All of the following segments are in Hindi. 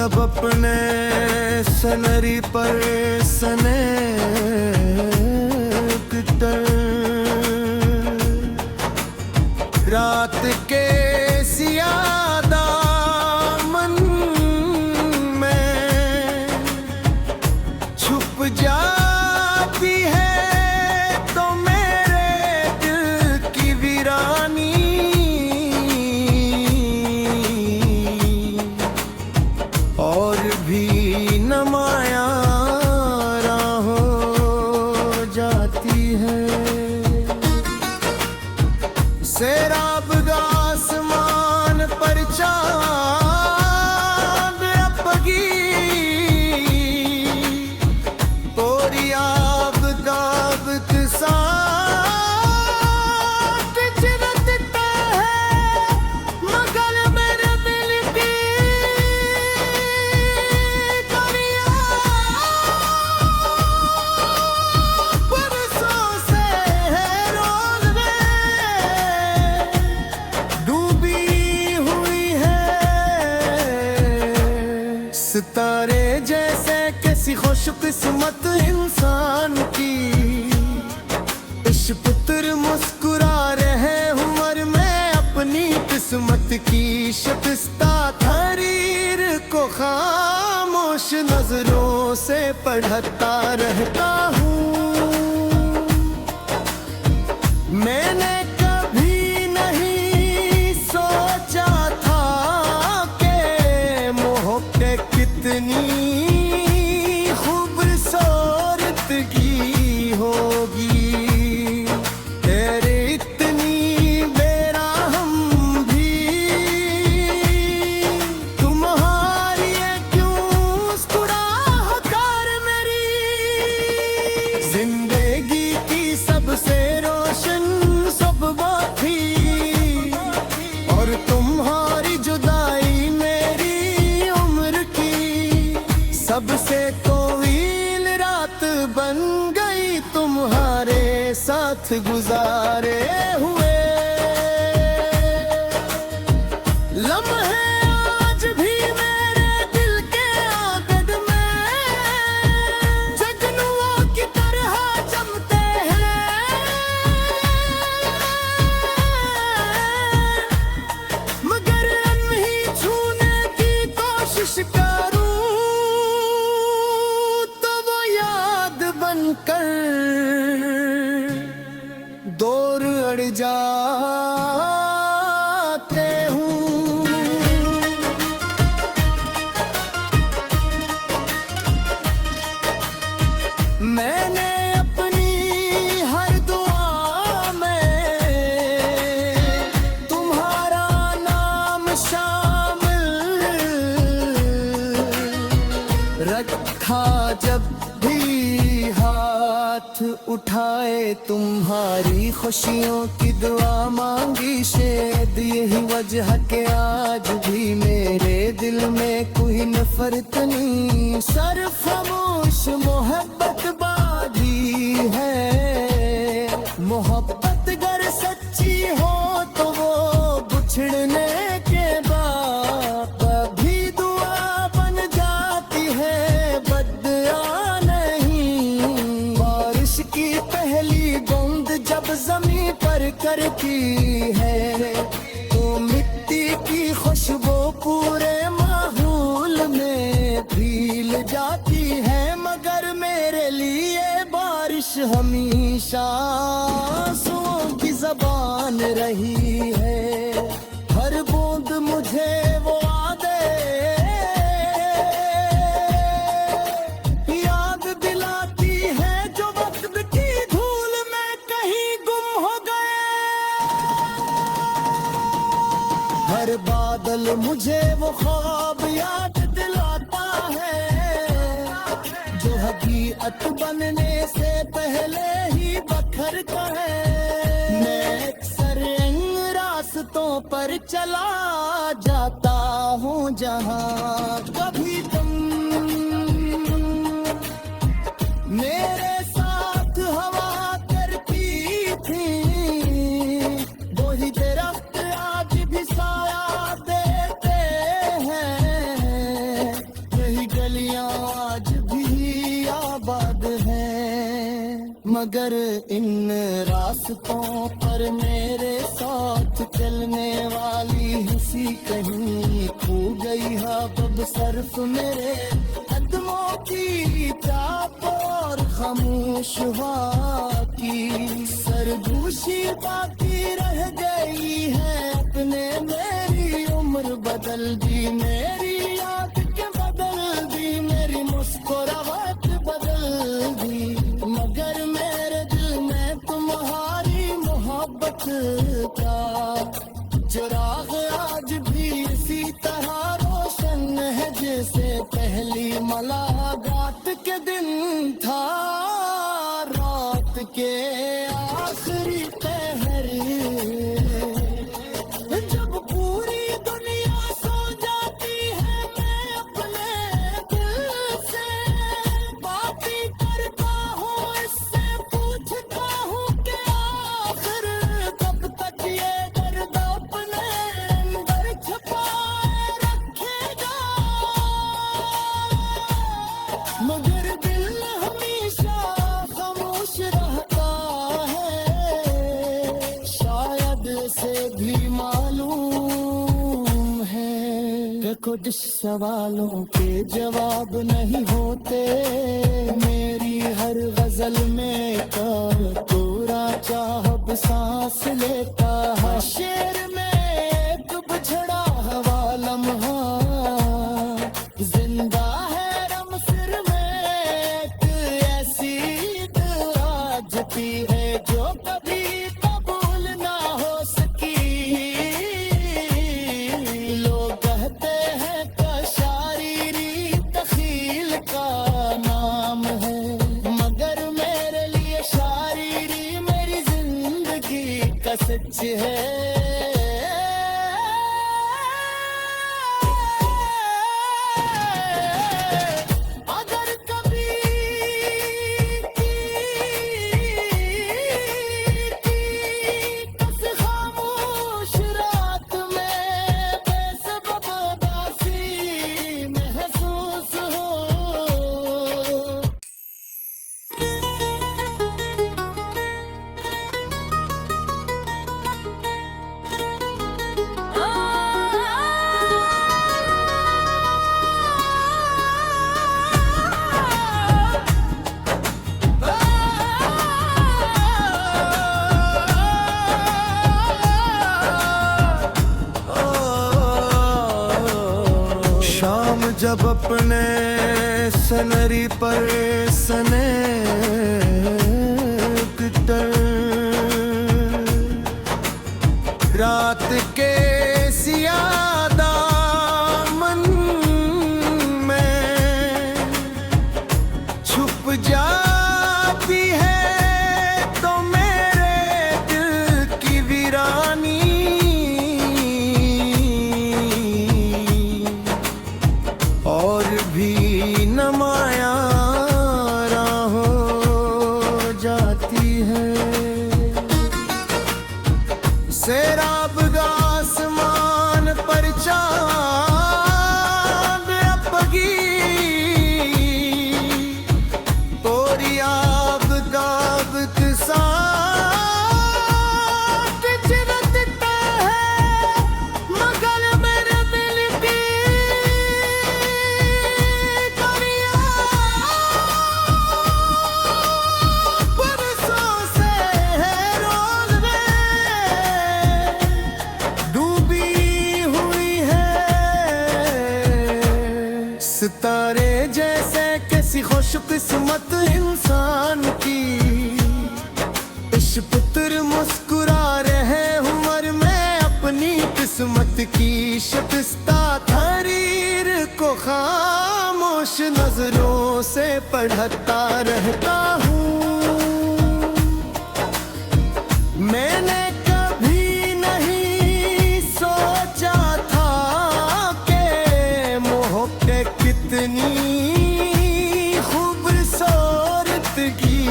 जब अपने सनरी पर सने रात के सियादा मन में छुप जाती है तो मेरे दिल की वीरानी और भी नमाया हो जाती है। सेराब आसमान पर चांद अपगी तोरी आब दाब के साथ चिरतता है मगर मेरे दिल की करिया बरसों से है रोज में डूबी हुई है सितारे जैसे किसी खुशकिस्मत इंसान की इश पुत्र मुस्कुरा रहे उम्र में अपनी किस्मत की शिकस्ता तहरीर को खामोश नजरों से पढ़ता रहता हूँ। मैंने कभी नहीं सोचा था कि मोहब्बत कितनी खूबसूरतगी होगी। तेरे इतनी बेरहम भी तुम्हारी है क्यों मुस्कुराहट मेरी जिंदगी की सबसे रोशन सुबह थी और तुम्हारी जुदाई मेरी उम्र की सबसे कोविल रात बन गई तुम्हारे साथ गुजारे हुए लम्हे आज भी मेरे दिल के आगड में जगनुओं की तरह जमते हैं मगर नहीं छूने की कोशिश करूं तो वो याद बनकर दूर अड़ जाते हूँ। मैंने अपनी हर दुआ में तुम्हारा नाम शामिल रखा जब भी हाथ उठाए तुम्हारी खुशियों की दुआ मांगी शायद यही वजह के आज भी मेरे दिल में कोई नफरत नहीं सिर्फ खामोश मोहब्बत बाजी है। मोहब्बत अगर सच्ची हो तो वो बिछड़ने के बाद कभी दुआ बन जाती है बद्दुआ नहीं। बारिश की पहली बूंद जब जमीन पर करती है तो मिट्टी की खुशबू पूरे माहौल में फैल जाती है मगर मेरे लिए बारिश हमेशा आंसुओं की ज़बान रही है। हर बूंद मुझे वो याद दिलाती है जो वक्त की धूल में कहीं गुम हो गए। हर बादल मुझे वो ख्वाब याद दिलाता है जो हकीकत बनने से पहले ही बखरता है। मैं अक्सर इन रास्तों पर चला जाता हूँ जहाँ कभी तुम मेरे साथ हवा करती थी। वही दरख्त आज भी साया देते हैं मगर इन रास्तों पर मेरे साथ चलने वाली हंसी कहीं खो गई है अब सर्फ मेरे कदमों की चाप और खामोश हवा की सरगोशी बाकी रह गई है अपने मेरी उम्र बदल दी मेरी याद के बदल दी मेरी मुस्कुराहट बदल दी मगर मेरे दिल में तुम्हारी मोहब्बत का चिराग आज भी इसी तरह रोशन है जैसे पहली मुलाकात के दिन था रात के आखिरी पहर जब पूरी दुनिया सो जाती है मैं अपने दिल से बातें करता हूँ इससे पूछता हूँ कि आखिर कब तक ये दर्द अपने अंदर छुपाए रखेगा मगर दिल हमेशा खामोश रहता है शायद से भी मालूम है कि कुछ सवालों के जवाब नहीं होते मेरी हर गजल में का पूरा चाहब सांस लेता है शेर में एक बिछड़ा हुआ लम्हा जिंदा है रम सिर में एक ऐसी राजती है जो कभी कबूल ना हो सकी लोग कहते हैं का शायरी तखील का नाम है मगर मेरे लिए शायरी मेरी जिंदगी का सच है अगर कभी कस खामोश रात में बेसबब उदासी महसूस हो शाम जब अपने सनरी पर सने रात के सियादा मन में छुप जाती है तो मेरे दिल की वीरानी और भी नमाया हो जाती है सैराब का आसमान पर चांद अपगी तोरी आब दाब के साथ चिरतता है मगर मेरे दिल की करिया बरसों से है रोज में डूबी हुई है सितारे जैसे किसी खुशकिस्मत इंसान की इश पुत्र मुस्कुरा रहे उम्र में अपनी किस्मत की शिकस्ता तहरीर को खामोश नजरों से पढ़ता रहता हूँ मैंने कभी नहीं सोचा था कि मोहब्बत कितनी खूबसूरतगी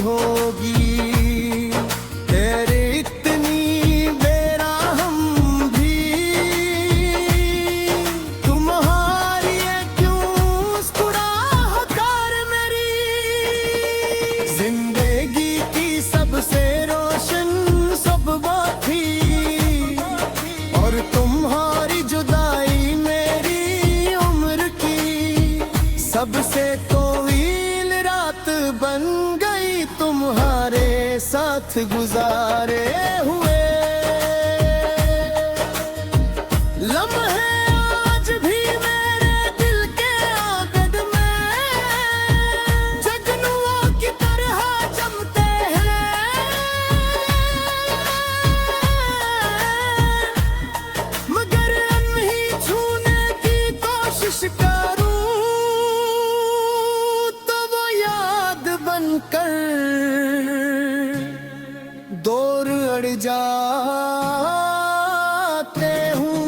होगी तेरे इतनी बेरहम भी तुम्हारी है क्यों मुस्कुराहट मेरी बन गई तुम्हारे साथ गुजारे हुए लम्हे आज भी मेरे दिल के आगद में जगनुओं की तरह जमते हैं, मगर नहीं छूने की कोशिश करूं तो वो याद बनकर दूर अड़ जाते हूँ।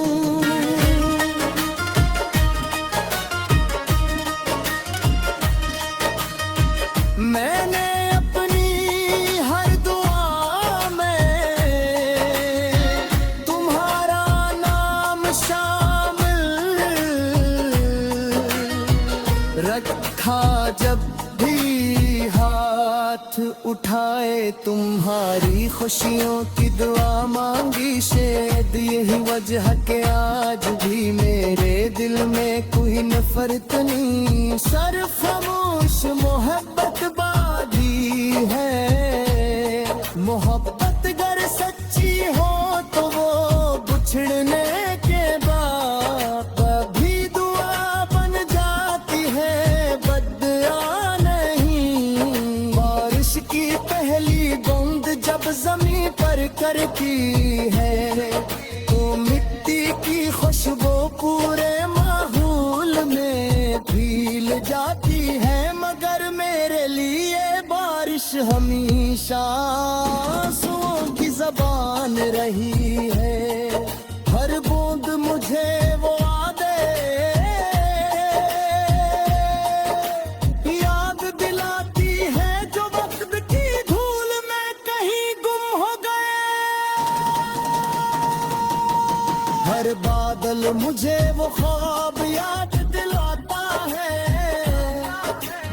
मैंने अपनी हर दुआ में तुम्हारा नाम शामिल रखा, जब भी हाथ उठाए तुम्हारी खुशियों की दुआ मांगी, शायद यही वजह के आज भी मेरे दिल में कोई नफरत नहीं, सिर्फ खामोश मोहब्बत बाजी है। मोहब्बत अगर सच्ची हो तो वो बिछड़ने के बाद कभी दुआ बन जाती है, बदया नहीं। बारिश की पहली बूंद जब जमीन पर करती है तो मिट्टी की खुशबू पूरे माहौल में फैल जाती है, मगर मेरे लिए बारिश हमेशा आंसुओं की ज़बान रही है। हर बूंद मुझे वो याद दिलाती है जो वक्त की धूल में कहीं गुम हो गए। हर बादल मुझे वो ख्वाब याद दिलाता है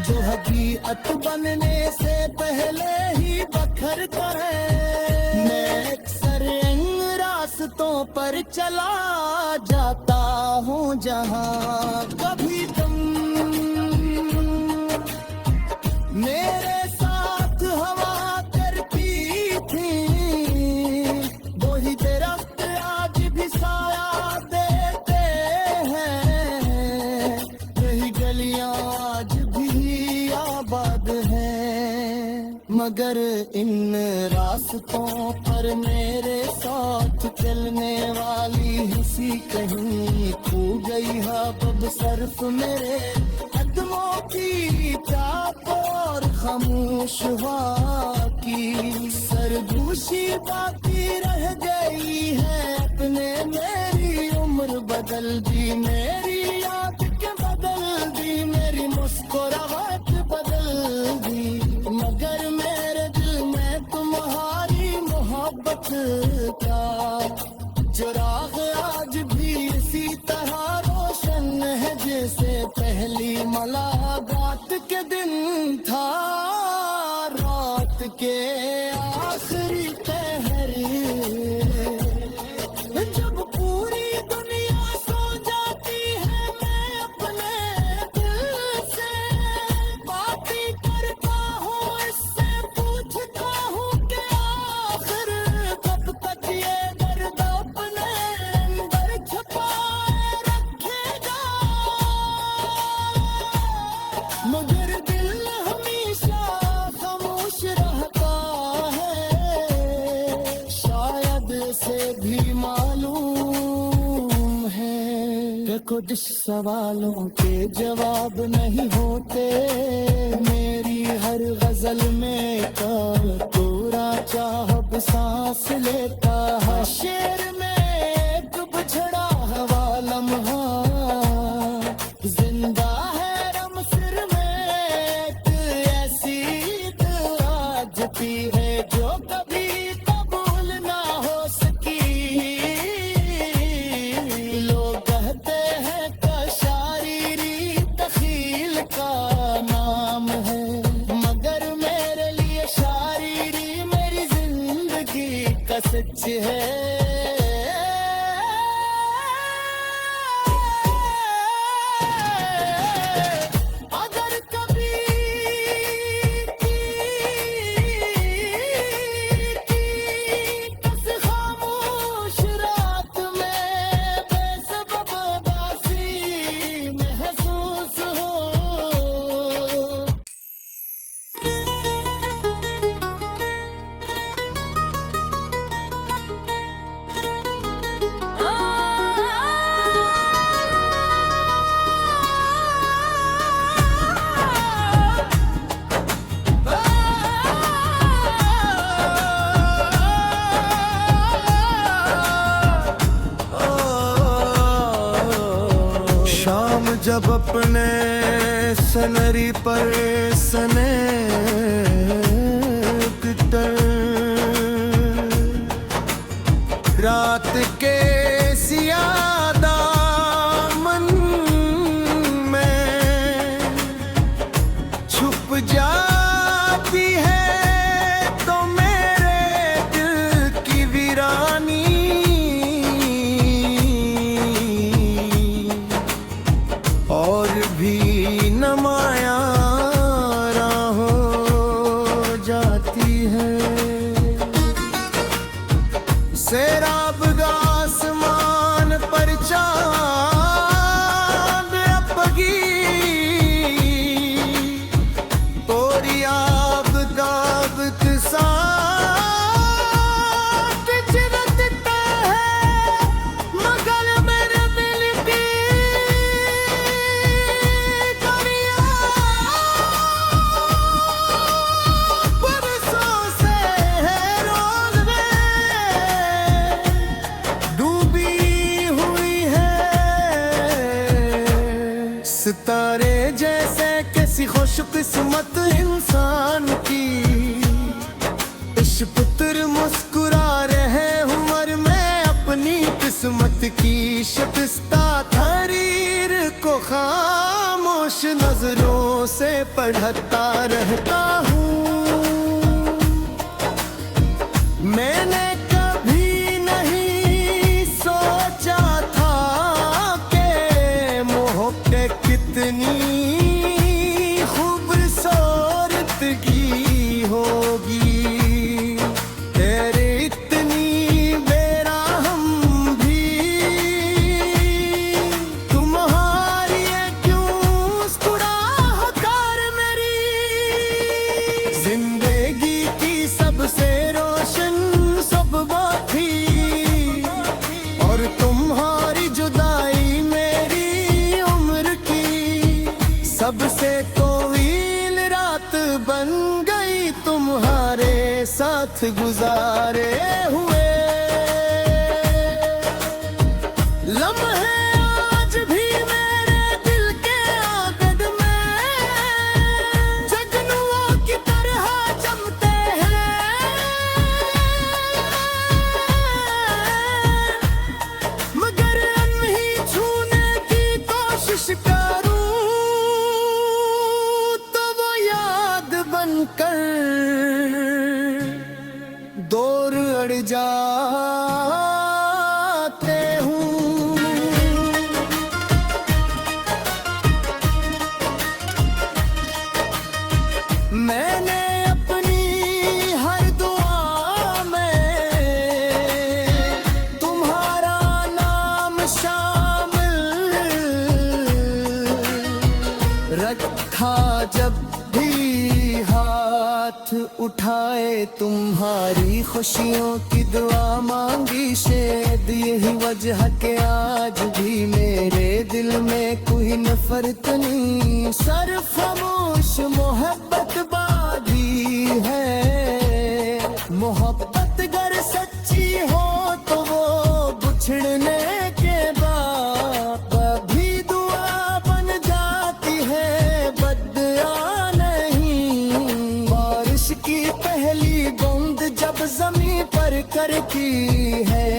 जो हकीकत बनने से पहले ही बखरता है। मैं अक्सर इन रास्तों पर चला जाता हूँ जहाँ कभी तुम मेरे साथ हवा करती थी, वही दरख्त आज भी साया देते हैं, यही गलियां आज भी आबाद हैं, मगर इन रास्तों पर मेरे साथ चलने वाली हंसी कहीं खो गई है। अब सिर्फ मेरे कदमों की चाप और खामोश हवा की सरगोशी बाकी रह गई है। अपने मेरी उम्र बदल दी, मेरी याद के बदल दी, मेरी मुस्कुराहट बदल दी, मगर मेरे दिल में तुम्हारी मोहब्बत का चिराग आज भी इसी तरह रोशन है जैसे पहली मुलाकात के दिन था। रात के आखिरी पहर जब पूरी दुनिया सो जाती है, मैं अपने दिल से बातें करता हूँ, इससे पूछता हूँ कि आखिर कब तक ये दर्द अपने अंदर छुपाए रखेगा, मगर दिल हमेशा खामोश रहता है। शायद से भी मालूम है कि कुछ सवालों के जवाब नहीं होते, मेरी हर गजल में का पूरा चाहब सांस लेता है। शेर में एक बिछड़ा हुआ लम्हा जिंदा है, रम सिर में एक ऐसी ताजती है जो कभी कबूल ना हो सकी। लोग कहते हैं कि शायरी तखील का नाम है, मगर मेरे लिए शायरी मेरी जिंदगी का सच है। अगर कभी अब अपने सनरी पर सने रात के सियाह दामन में छुप जाती है तो मेरे दिल की वीरानी और भी नमाया हो जाती है। सेराब आसमान पर चांद अपगी तोरी आब दाब साथ चिरतता है मगर मेरे दिल की करिया बरसों से है रोज में डूबी हुई है सितारे जैसे कैसी खुशकिस्मत इंसान की इस पुत्र मुस्कुरा रहे उम्र में अपनी किस्मत की शिकस्ता तहरीर को खामोश नजरों से पढ़ता रहता हूँ। मैंने कभी नहीं सोचा था कि मोहब्बत कितनी खूबसूरतगी होगी। तेरे इतनी बेरहम भी तुम्हारी है क्यों मुस्कुराहट मेरी जिंदगी की सबसे रोशन सुबह थी और तुम्हारी जुदाई मेरी उम्र की सबसे कोविल रात बन गई तुम्हारे साथ गुजारे हुए लम्हे आज भी मेरे दिल के आगद में जगनुओं की तरह जमते हैं मगर अनही छूने की कोशिश करूं तो वो याद बनकर दूर अड़ जाते हूँ। मैंने अपनी हर दुआ में तुम्हारा नाम शामिल रखा जब भी हाथ उठाए तुम्हारी खुशियों की दुआ मांगी शायद यही वजह के आज भी मेरे दिल में कोई नफरत नहीं सिर्फ खामोश मोहब्बत बाधी है। मोहब्बत अगर सच्ची हो तो वो बिछड़ने के बाद कभी दुआ बन जाती है बद्दुआ नहीं। बारिश की पहली बूंद जब जमीन पर करती है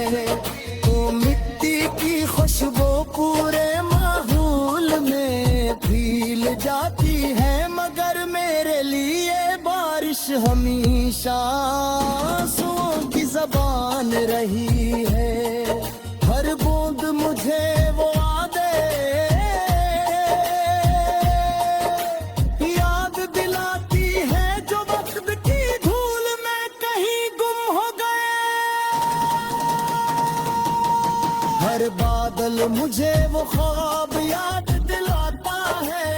तो मिट्टी की खुशबू पूरे माहौल में फैल जाती है मगर मेरे लिए बारिश हमेशा आंसुओं की ज़बान रही है। हर बूंद मुझे वो याद दिलाती है जो वक्त की धूल में कहीं गुम हो गए। हर बादल मुझे वो ख्वाब याद दिलाता है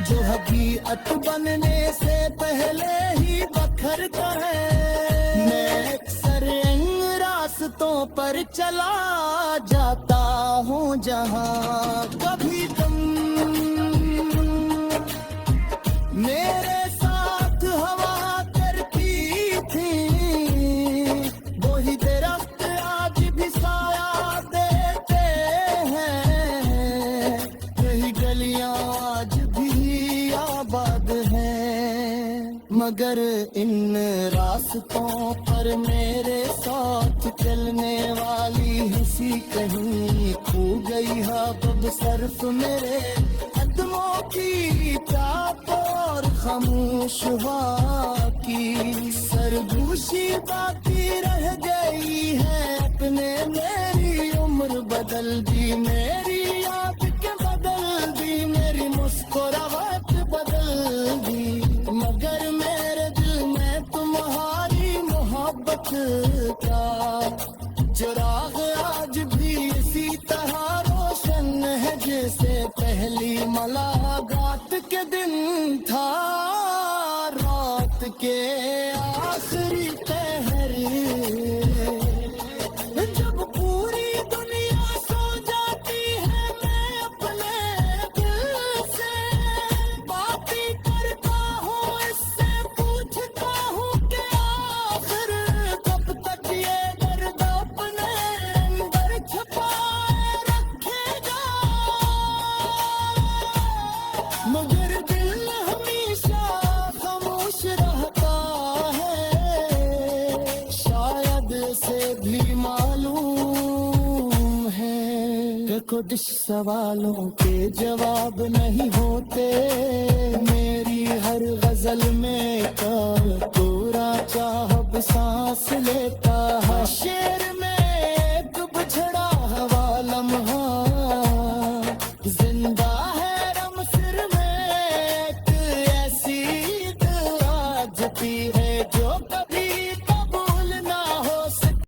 जो हकीकत बनने से पहले ही बखरता है। मैं अक्सर इन रास्तों पर चला जाता हूँ जहाँ कभी तुम मेरे साथ हवा करती थी। वही दरख्त आज भी साया देते हैं मगर इन रास्तों पर मेरे साथ चलने वाली हंसी कहीं खो गई है अब सर्फ मेरे कदमों की चाप और खामोश हवा की सरगोशी बाकी रह गई है अपने मेरी उम्र बदल दी मेरी याद के बदल दी मेरी मुस्कुराहट बदल दी मगर मेरे दिल में तुम्हारी मोहब्बत का चिराग आज भी इसी तरह रोशन है जैसे पहली मुलाकात के दिन था रात के आखिरी पहर जब पूरी दुनिया सो जाती है मैं अपने दिल से बातें करता हूँ इससे पूछता हूँ कि आखिर कब तक ये दर्द अपने अंदर छुपाए रखेगा मगर दिल हमेशा खामोश रहता है शायद से भी मालूम है कि कुछ सवालों के जवाब नहीं होते मेरी हर गजल में का पूरा चाहब सांस लेता है शेर में एक बिछड़ा हुआ लम्हा जिंदा